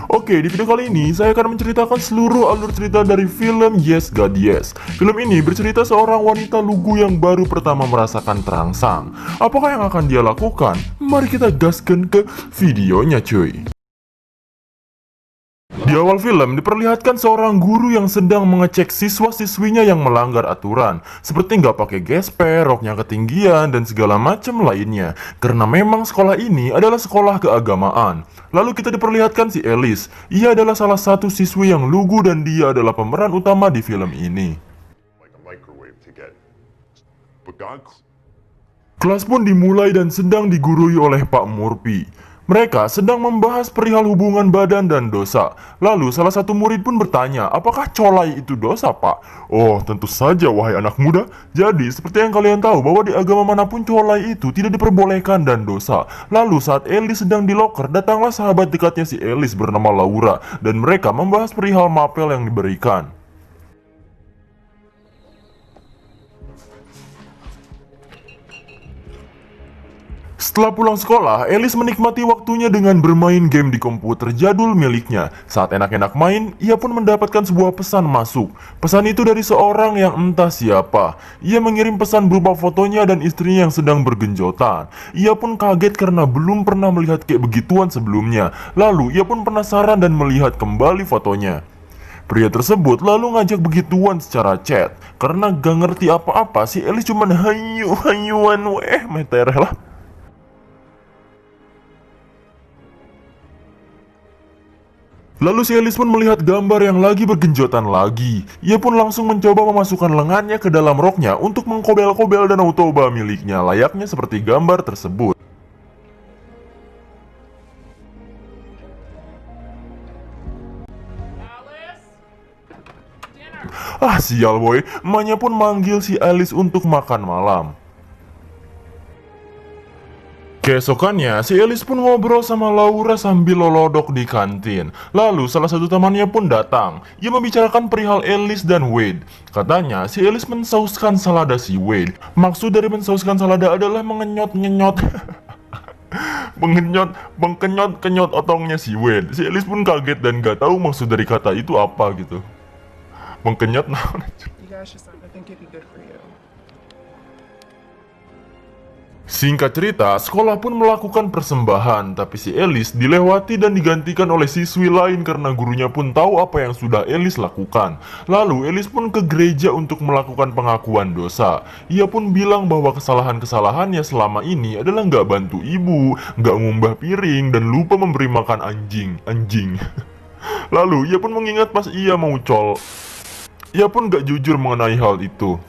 Oke, di video kali ini saya akan menceritakan seluruh alur cerita dari film Yes God Yes. Film ini bercerita seorang wanita lugu yang baru pertama merasakan terangsang. Apakah yang akan dia lakukan? Mari kita gaskan ke videonya cuy. Di awal film diperlihatkan seorang guru yang sedang mengecek siswa-siswinya yang melanggar aturan, seperti nggak pakai gesper, roknya ketinggian, dan segala macam lainnya. Karena memang sekolah ini adalah sekolah keagamaan. Lalu kita diperlihatkan si Alice. Ia adalah salah satu siswi yang lugu dan dia adalah pemeran utama di film ini. Kelas pun dimulai dan sedang digurui oleh Pak Murphy. Mereka sedang membahas perihal hubungan badan dan dosa. Lalu salah satu murid pun bertanya, apakah colai itu dosa, Pak? Oh, tentu saja wahai anak muda. Jadi, seperti yang kalian tahu bahwa di agama manapun colai itu tidak diperbolehkan dan dosa. Lalu saat Alice sedang di loker, datanglah sahabat dekatnya si Alice bernama Laura. Dan mereka membahas perihal mapel yang diberikan. Setelah pulang sekolah, Alice menikmati waktunya dengan bermain game di komputer jadul miliknya. Saat enak-enak main, ia pun mendapatkan sebuah pesan masuk. Pesan itu dari seorang yang entah siapa. Ia mengirim pesan berupa fotonya dan istrinya yang sedang bergenjotan. Ia pun kaget karena belum pernah melihat kayak begituan sebelumnya. Lalu, ia pun penasaran dan melihat kembali fotonya. Pria tersebut lalu ngajak begituan secara chat. Karena gak ngerti apa-apa, si Alice cuman hayu-hayuan metereh lah. Lalu si Alice pun melihat gambar yang lagi bergenjotan lagi. Ia pun langsung mencoba memasukkan lengannya ke dalam roknya untuk mengkobel-kobel Danau Toba miliknya, layaknya seperti gambar tersebut. Ah sial boy, emaknya pun manggil si Alice untuk makan malam. Keesokannya, si Alice pun ngobrol sama Laura sambil lolodok di kantin. Lalu, salah satu temannya pun datang. Ia membicarakan perihal Alice dan Wade. Katanya, si Alice mensauskan salada si Wade. Maksud dari mensauskan salada adalah mengenyot-ngenyot mengkenyot-kenyot otongnya si Wade. Si Alice pun kaget dan gak tahu maksud dari kata itu apa gitu. Mengkenyot nah. Singkat cerita, sekolah pun melakukan persembahan, tapi si Alice dilewati dan digantikan oleh siswi lain karena gurunya pun tahu apa yang sudah Alice lakukan. Lalu Alice pun ke gereja untuk melakukan pengakuan dosa. Ia pun bilang bahwa kesalahan-kesalahannya selama ini adalah nggak bantu ibu, nggak ngumbah piring, dan lupa memberi makan anjing. Lalu ia pun mengingat pas ia mau ia pun gak jujur mengenai hal itu.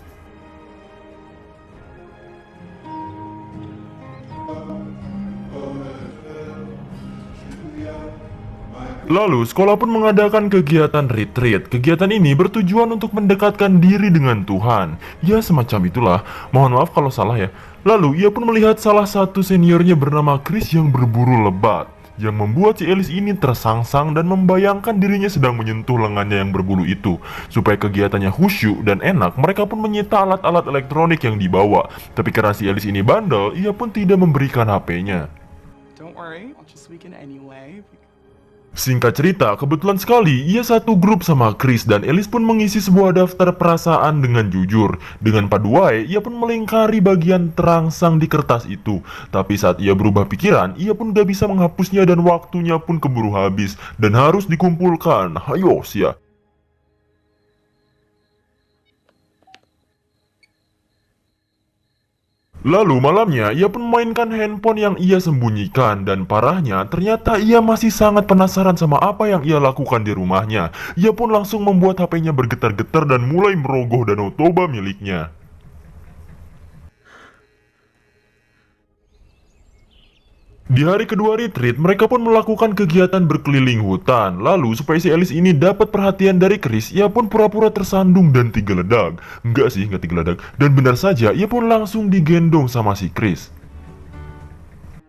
Lalu, sekolah pun mengadakan kegiatan retreat. Kegiatan ini bertujuan untuk mendekatkan diri dengan Tuhan. Ya, semacam itulah. Mohon maaf kalau salah ya. Lalu, ia pun melihat salah satu seniornya bernama Chris yang berburu lebat, yang membuat si Alice ini tersangsang dan membayangkan dirinya sedang menyentuh lengannya yang berbulu itu. Supaya kegiatannya khusyuk dan enak, mereka pun menyita alat-alat elektronik yang dibawa. Tapi karena si Alice ini bandel, ia pun tidak memberikan HP-nya. Don't worry, I'll just weaken anyway. Singkat cerita, kebetulan sekali ia satu grup sama Chris dan Alice pun mengisi sebuah daftar perasaan dengan jujur. Dengan paduai, ia pun melingkari bagian terangsang di kertas itu. Tapi saat ia berubah pikiran, ia pun gak bisa menghapusnya dan waktunya pun keburu habis dan harus dikumpulkan. Hayo, sia. Lalu malamnya, ia pun memainkan handphone yang ia sembunyikan dan parahnya ternyata ia masih sangat penasaran sama apa yang ia lakukan di rumahnya. Ia pun langsung membuat HP-nya bergetar-getar dan mulai merogoh Danau Toba miliknya. Di hari kedua retreat, mereka pun melakukan kegiatan berkeliling hutan. Lalu, supaya si Alice ini dapat perhatian dari Chris, ia pun pura-pura tersandung dan digeledag. Enggak sih, enggak digeledag. Dan benar saja, ia pun langsung digendong sama si Chris.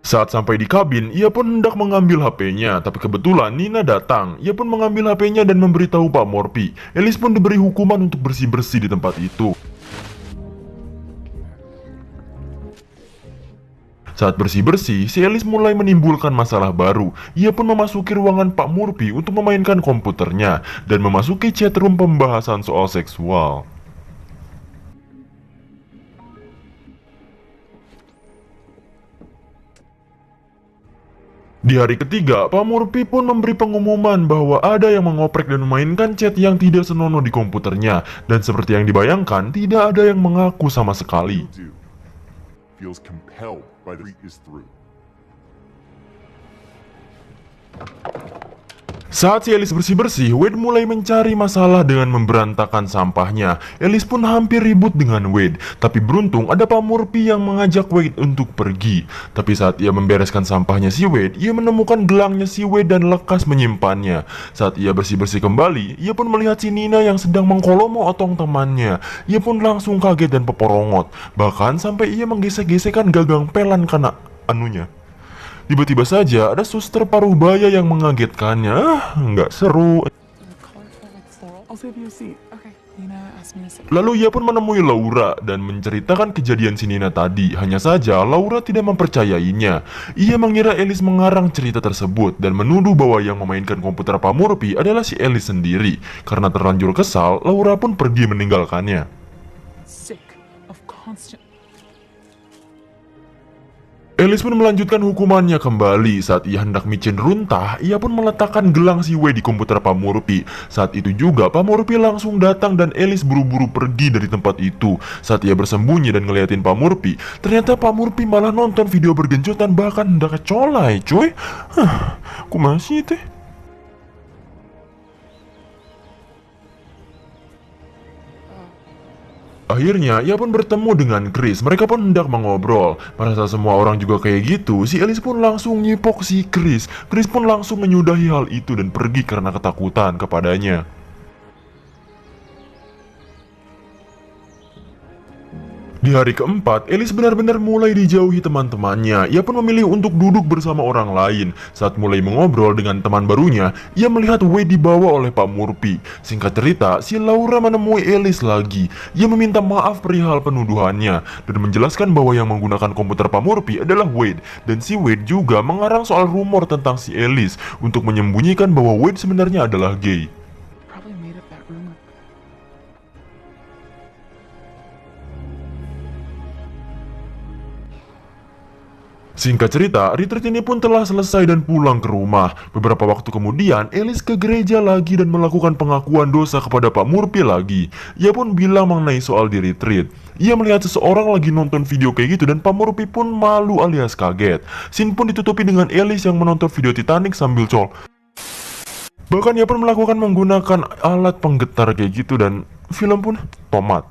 Saat sampai di kabin, ia pun hendak mengambil HP-nya, tapi kebetulan Nina datang. Ia pun mengambil HP-nya dan memberitahu Pak Morphy. Alice pun diberi hukuman untuk bersih-bersih di tempat itu. Saat bersih-bersih, si Alice mulai menimbulkan masalah baru. Ia pun memasuki ruangan Pak Murphy untuk memainkan komputernya dan memasuki chatroom pembahasan soal seksual. Di hari ketiga, Pak Murphy pun memberi pengumuman bahwa ada yang mengoprek dan memainkan chat yang tidak senonoh di komputernya. Dan seperti yang dibayangkan, tidak ada yang mengaku sama sekali. Feels compelled by the is through. Saat si Alice bersih-bersih, Wade mulai mencari masalah dengan memberantakan sampahnya. Alice pun hampir ribut dengan Wade, tapi beruntung ada Pak Murphy yang mengajak Wade untuk pergi. Tapi saat ia membereskan sampahnya si Wade, ia menemukan gelangnya si Wade dan lekas menyimpannya. Saat ia bersih-bersih kembali, ia pun melihat si Nina yang sedang mengkolomo otong temannya. Ia pun langsung kaget dan peporongot, bahkan sampai ia menggesek-gesekkan gagang pelan karena anunya. Tiba-tiba saja ada suster paruh baya yang mengagetkannya. Nggak seru. Colorful like floral. I'll save you a seat. Okay. Nina asked me to sit. Lalu ia pun menemui Laura dan menceritakan kejadian si Nina tadi. Hanya saja Laura tidak mempercayainya. Ia mengira Alice mengarang cerita tersebut dan menuduh bahwa yang memainkan komputer Pak Murphy adalah si Alice sendiri. Karena terlanjur kesal, Laura pun pergi meninggalkannya. Sick of constant. Alice pun melanjutkan hukumannya kembali. Saat ia hendak micin runtah, ia pun meletakkan gelang si Wade di komputer Pak Murphy. Saat itu juga Pak Murphy langsung datang dan Alice buru-buru pergi dari tempat itu. Saat ia bersembunyi dan ngeliatin Pak Murphy, ternyata Pak Murphy malah nonton video bergenjotan bahkan hendak kecolai, coy. Aku masih teh. Akhirnya, ia pun bertemu dengan Chris. Mereka pun hendak mengobrol. Merasa semua orang juga kayak gitu, si Alice pun langsung nyipok si Chris. Chris pun langsung menyudahi hal itu dan pergi karena ketakutan kepadanya. Di hari keempat, Alice benar-benar mulai dijauhi teman-temannya. Ia pun memilih untuk duduk bersama orang lain. Saat mulai mengobrol dengan teman barunya, ia melihat Wade dibawa oleh Pak Murphy. Singkat cerita, si Laura menemui Alice lagi. Ia meminta maaf perihal penuduhannya dan menjelaskan bahwa yang menggunakan komputer Pak Murphy adalah Wade. Dan si Wade juga mengarang soal rumor tentang si Alice untuk menyembunyikan bahwa Wade sebenarnya adalah gay. Probably made up that rumor. Singkat cerita, retreat ini pun telah selesai dan pulang ke rumah. Beberapa waktu kemudian, Alice ke gereja lagi dan melakukan pengakuan dosa kepada Pak Murphy lagi. Ia pun bilang mengenai soal di retreat. Ia melihat seseorang lagi nonton video kayak gitu dan Pak Murphy pun malu alias kaget. Scene pun ditutupi dengan Alice yang menonton video Titanic sambil col. Bahkan ia pun melakukan menggunakan alat penggetar kayak gitu dan film pun tomat.